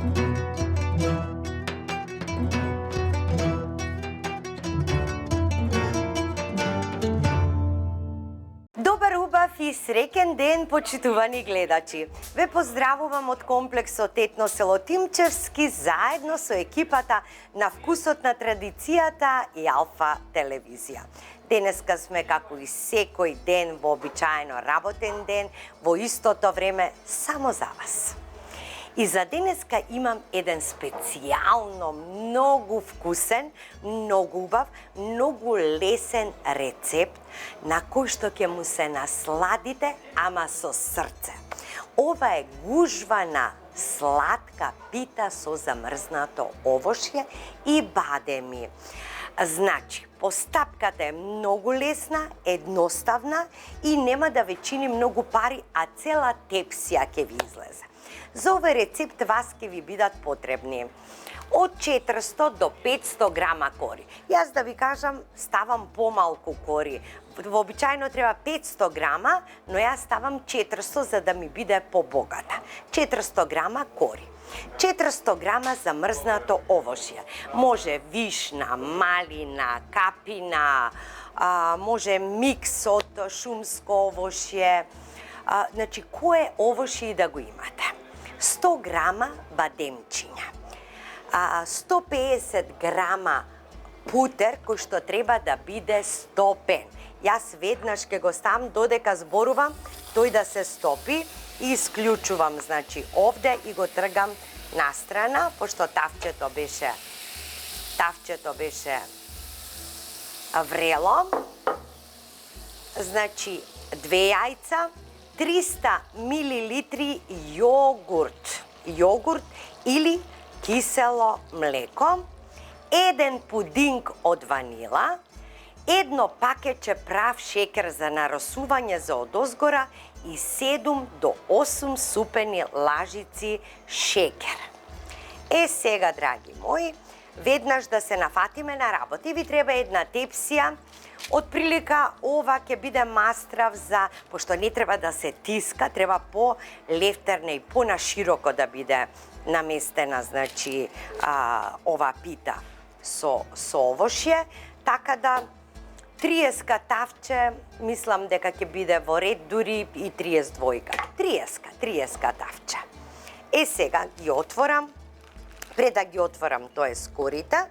Добар, убав и среќен ден, почитувани гледачи! Ве поздравувам од комплексот Етно село Тимчевски заедно со екипата на Вкусот на традицијата и Алфа телевизија. Денеска сме како и секој ден вообичаено работен ден, во истото време само за вас. И за денеска имам еден специјално, многу вкусен, многу убав, многу лесен рецепт на кој што ќе му се насладите, ама со срце. Ова е гужвана сладка пита со замрзнато овошје и бадеми. Значи, постапката е многу лесна, едноставна и нема да ве чини многу пари, а цела тепсија ќе ви излезе. За овој рецепт вас ќе ви бидат потребни од 400 до 500 грама кори. Јас да ви кажам, ставам помалку кори. Вообичаено треба 500 грама, но јас ставам 400 за да ми биде побогата. 400 грама кори. 400 грама замрзнато овошје. Може вишна, малина, капина, може микс од шумско овошје. Значи, кое овошје и да го имате. 100 грама бадемчиња, 150 грама путер кој што треба да биде стопен. Јас веднаш ќе го ставам додека зборувам, тој да се стопи и исклучувам, значи, овде и го тргам настрана, пошто тавчето беше врело. Значи, 2 јајца, 300 милилитри јогурт или кисело млеко, 1 пудинг од ванила, 1 пакетче прав шекер за нарасување за одозгора и 7 до 8 супени лажици шекер. Сега, драги мои, веднаш да се нафатиме на работа. И ви треба една тепсија. Отприлика ова ќе биде мастрав за, пошто не треба да се тиска, треба по-лефтерна и по-нашироко да биде наместена, значи, ова пита со овошје, така да 30 тавче, мислам дека ќе биде во ред, дури и 32. 30 тавче. Сега ги отворам, пред да ги отворам, тоа скорите,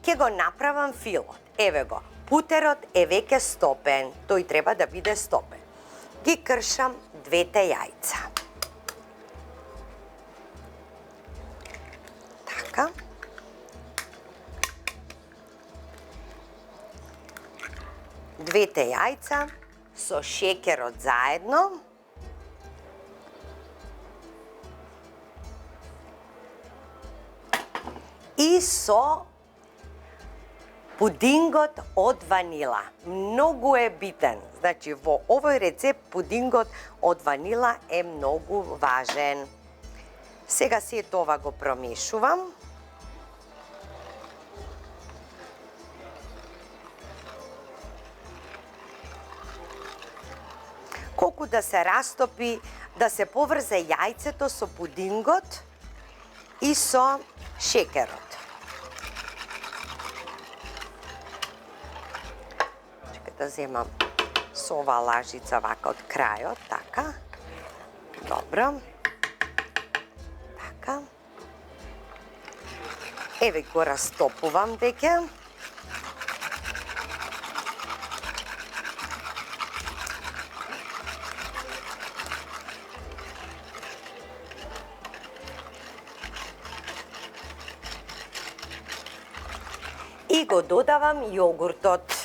ќе го направам филот. Еве го. Путерот е веќе стопен, тој треба да биде стопен. Ги кршам 2 јајца. Така. Двете јајца со шекерот заедно. И со пудингот од ванила. Многу е битен. Значи, во овој рецепт пудингот од ванила е многу важен. Сега се тоа го промешувам. Колку да се растопи, да се поврзе јајцето со пудингот и со шекерот. Да земам со ова лажица вака од крајот, така. Добро. Така. Еве го растопувам веќе. И го додавам јогуртот.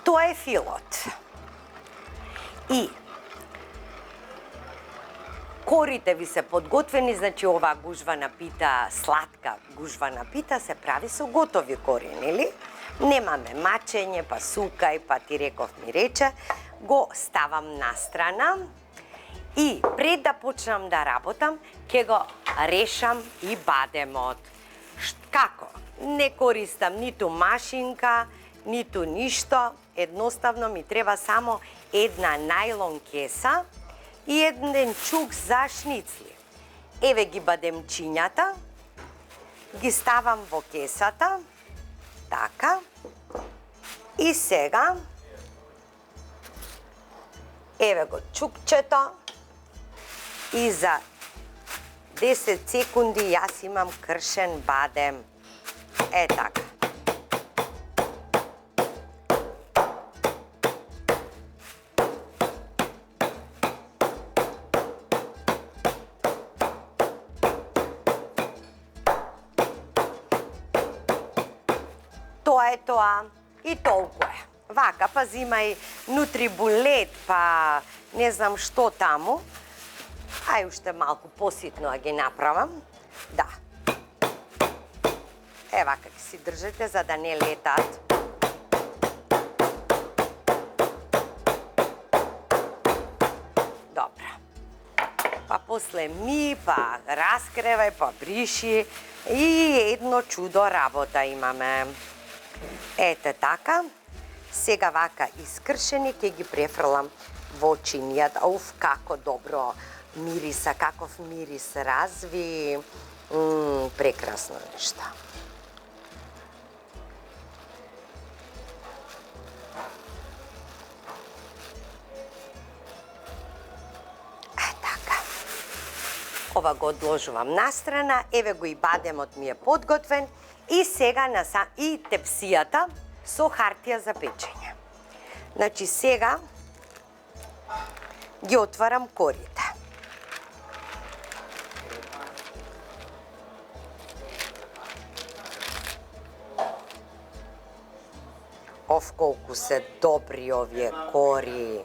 Тоа е филот. И корите ви се подготвени, значи оваа гужвана пита, сладка гужвана пита се прави со готови кори, нели? Немаме мачење, па сукај, па ти реков ми рече, го ставам настрана и пред да почнам да работам, ќе го решам и бадемот. Како? Не користам ниту машинка, ниту ништо, едноставно ми треба само една најлон кеса и еден чук за шницли. Еве ги бадемчињата, ги ставам во кесата, така, и сега, еве го чукчето, и за 10 секунди јас имам кршен бадем. Е така. Тоа е тоа и толку е. Вака, па зимај нутрибулет, па не знам што таму. Ај уште малку поситно да ги направам. Да. Е, вака ќе си држете за да не летат. Добро. Па после ми, па раскревај, па бриши и едно чудо работа имаме. Ете така. Сега вака искршени ќе ги префрлам во чинијата. Уф, како добро мириса, каков мирис разви. Прекрасно нешто. Така. Ова го одложувам настрана. Еве го и бадемот ми е подготвен. И сега и тепсијата со хартија за печење. Значи сега ги отварам корите. Оф, колку се добри овие кори.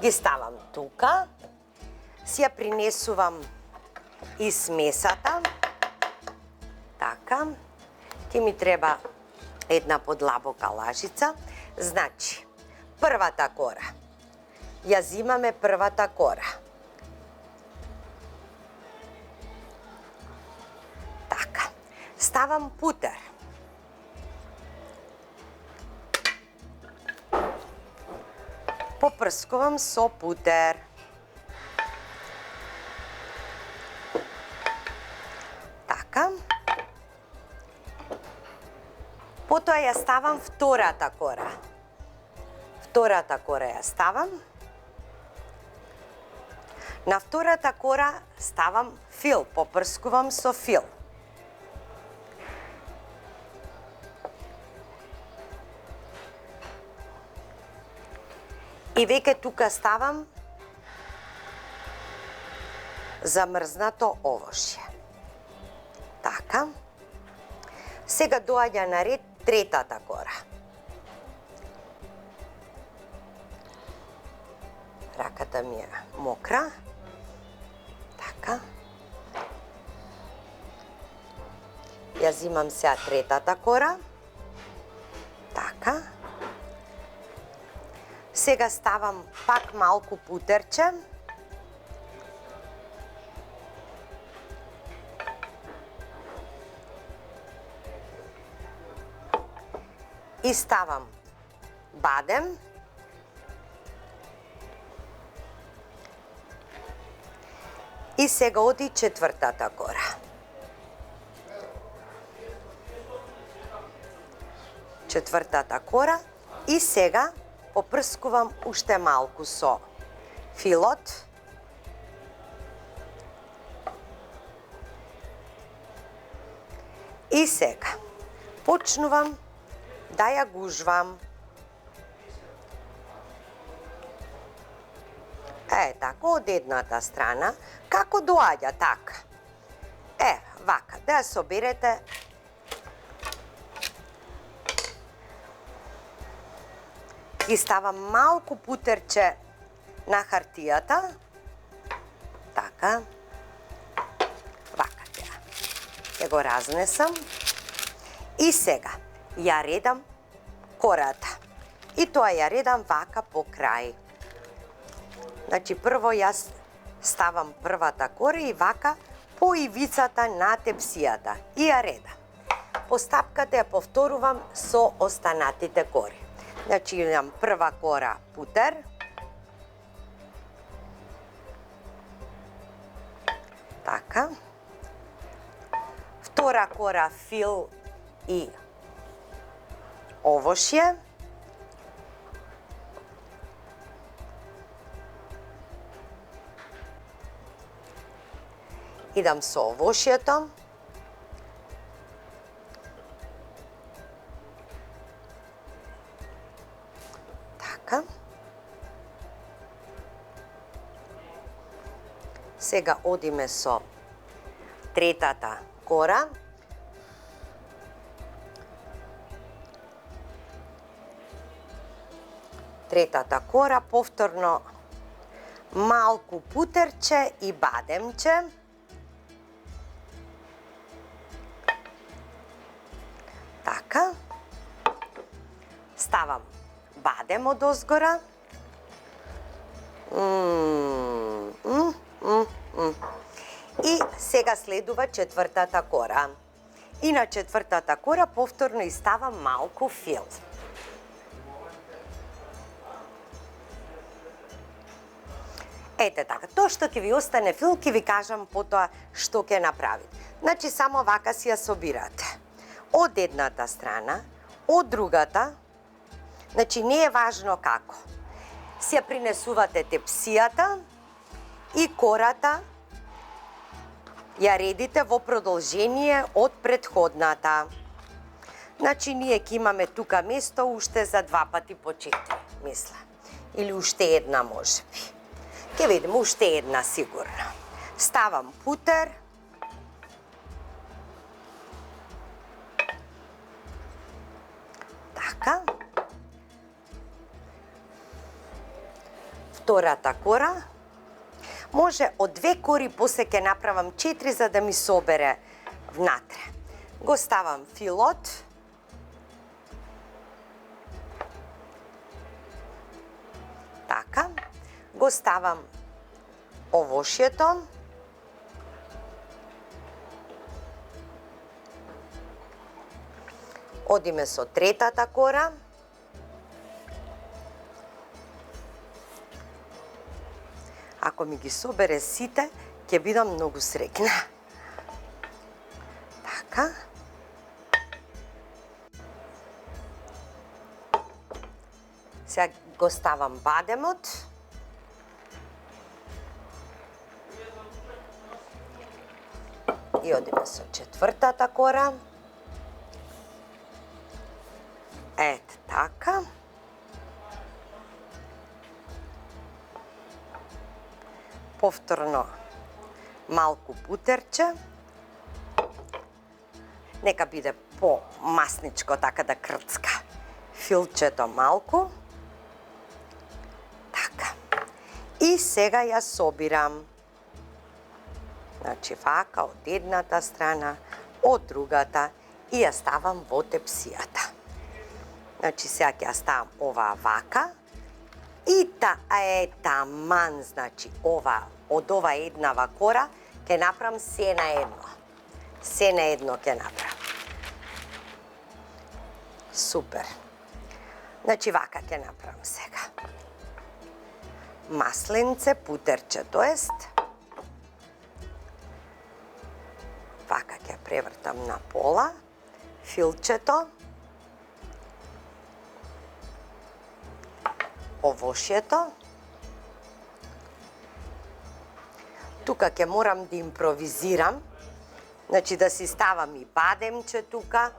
Ги ставам тука. Си ја принесувам и смесата. Така. Ќе ми треба една подлабока лажица. Значи, првата кора. Ја зимаме првата кора. Така. Ставам путер. Попрскувам со путер. Така. Потоа ја ставам втората кора. Втората кора ја ставам. На втората кора ставам фил, попрскувам со фил. И веќе тука ставам замрзнато овошје. Така. Сега доаѓа на ред третата кора. Раката ми е мокра. Така. Ја зимам сега третата кора. Така. Сега ставам пак малку путерче. И ставам бадем. И сега оди четвртата кора. Четвртата кора. И сега попрскувам уште малку со филот. И сега почнувам да ја гужвам. Е, така, од едната страна, како доаѓа така. Е, вака, да ја соберете. Ги ставам малку путерче на хартијата. Така. Вака ќе го разнесам. И сега ја редам кората. И тоа ја редам вака по крај. Значи, прво јас ставам првата кора и вака по ивицата на тепсијата. И ја редам. постапката ја повторувам со останатите кори. Значи имам прва кора путер, така, втора кора фил и овошје, идам со овошјето, така, сега одиме со третата кора, повторно малку путерче и бадемче, така, ставам бадем од озгора, и сега следува четвртата кора. И на четвртата кора повторно и ставам малку фил. Ете така, тоа што ќе ви остане фил, ќе ви кажам потоа што ќе направите. Значи, само вака си ја собирате. Од едната страна, од другата, значи не е важно како. Си ја принесувате тепсијата и кората ја редите во продолжение од предходната. Значи, ние ќе имаме тука место уште за 2 пати по 4, мисля. Или уште една можеби. Ке видиме, уште една сигурно. Ставам путер, така, втората кора, може од 2 кори после ќе направам 4 за да ми собере внатре. Го ставам филот, така, го ставам овошјето, одиме со третата кора, ако ми ги собере сите, ќе бидам многу среќна. Така. Сега го ставам бадемот. И одиме со четвртата кора. Ете така. Повторно малку бутерче. Нека биде по-масничко, така да крцка. Филчето малку. Така. И сега ја собирам. Значи вака од едната страна, од другата и ја ставам во тепсијата. Значи сега ќе ја ставам ова вака и таман, значи ова, од ова еднава кора ќе направам се на едно. Се на едно ќе направам. Супер. Значи вака ќе направам сега. Масленце, путерче, тоест вака ќе превртам на пола, филчето, овошјето. Тука ќе морам да импровизирам, значи да си ставам и бадемче тука.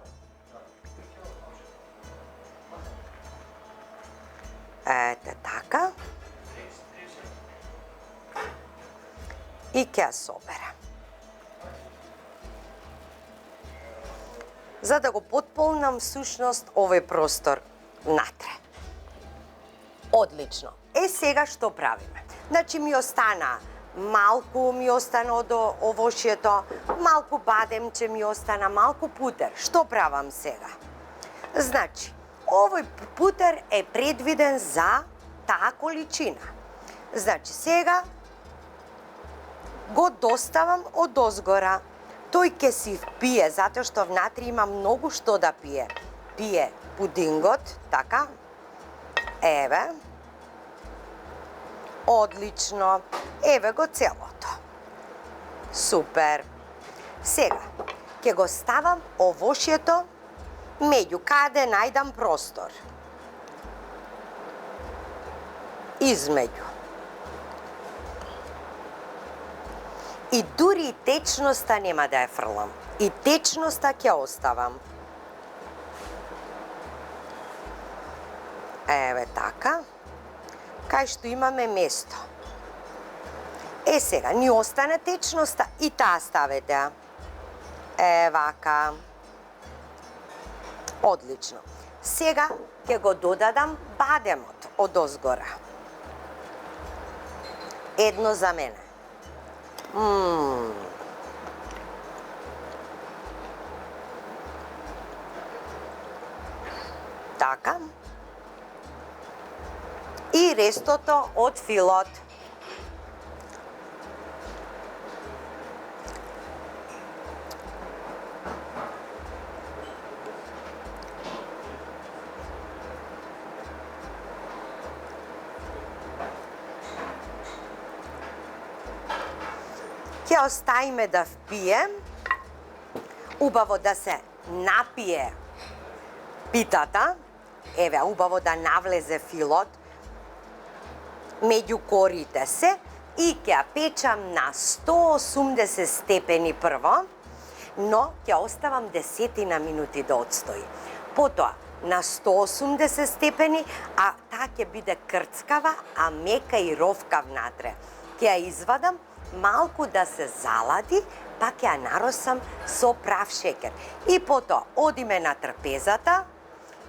Ете така. И ќе ја соберам. За да го потполнам всушност овој простор внатре. Одлично. Сега што правиме? Значи ми остана малку од овошјето, малку бадемче ми остана, малку путер. Што правам сега? Значи, овој путер е предвиден за таа количина. Значи, сега го доставам од озгора. Тој ќе си пие, затоа што внатре има многу што да пие. Пие пудингот, така. Еве. Одлично. Еве го целото. Супер. Сега, ќе го ставам овошјето меѓу каде најдам простор. Измеѓу. И дури и течноста нема да ја фрлам. И течноста ќе оставам. Еве така. Кај што имаме место. Сега, ни остане течноста и таа ставете. Вака. Одлично. Сега ќе го додадам бадемот од озгора. Едно за мене. Така. И рестото од филот. Ќе оставиме да впие, убаво да се напие питата, еве, убаво да навлезе филот меѓу корите се и ќе ја печам на 180 степени прво, но ќе оставам 10 минути да отстои. Потоа на 180 степени, а таа ќе биде крцкава, а мека и ровка внатре. Ќе ја извадам, малку да се залади, па ќе ја наросам со прав шекер. И потоа одиме на трпезата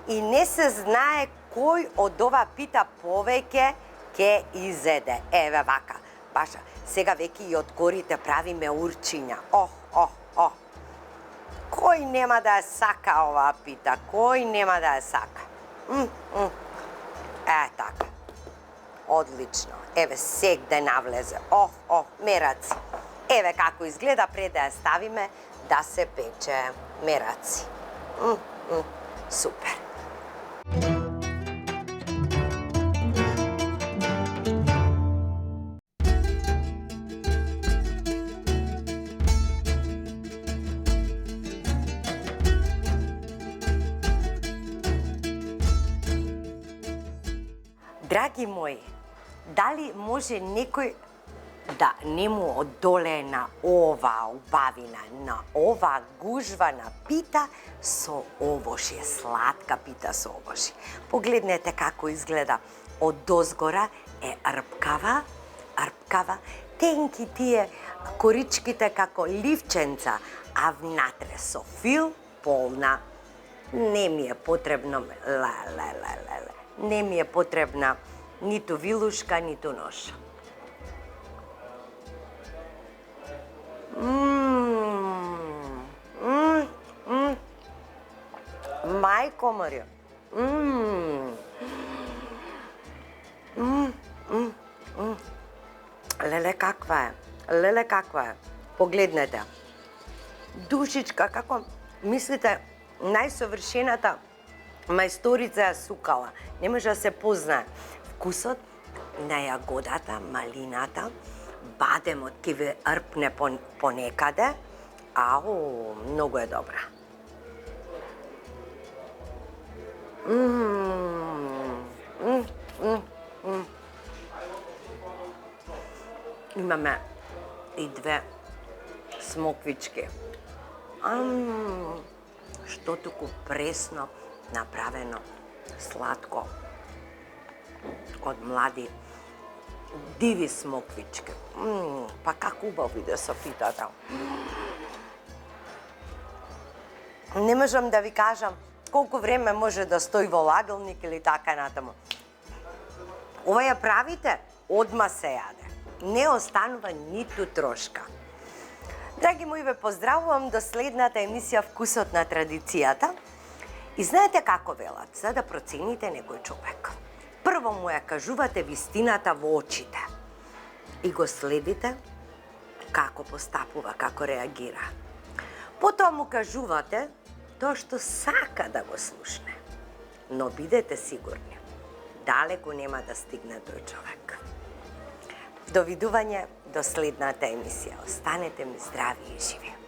и не се знае кој од ова пита повеќе ќе изеде. Еве вака. Баша, сега веќе и од горите правиме урчиња. Кој нема да ја сака оваа пита? Кој нема да ја сака? Така. Одлично. Еве сегде навлезе. Мераци. Еве како изгледа пред да ја ставиме да се пече. Мераци. Супер. Драги мои, дали може некој да не му одолее на оваа убавина, на оваа гужвана пита со овошје, сладка пита со овошје? Погледнете како изгледа. Од дозгора е рпкава, тенки тие коричките како ливченца, а внатре со фил полна. Не ми е потребно, не ми е потребна ниту вилушка, ниту нож. Мајко Марија. Леле каква е, леле каква е. Погледнете. Душичка, како мислите, најсовршената мајсторица ја сукала. Не може да се познае. Вкусот на јагодата, малината, бадемот ќе ви рпне понекаде. Многу е добра. Имаме и две смоквички. Што туку пресно направено, сладко, од млади, диви смоквички. Па како убаво иде со питата. Не можам да ви кажам колку време може да стои во ладилник или така натаму. Ова ја правите, одма се јаде. Не останува ниту трошка. Драги мои, ве поздравувам до следната емисија Вкусот на традицијата. И знаете како велат, за да процените некој човек. Прво му ја кажувате вистината во очите и го следите како постапува, како реагира. Потоа му кажувате тоа што сака да го слушне. Но бидете сигурни, далеку нема да стигне тој човек. Довидување до следната емисија. Останете ми здрави и живи.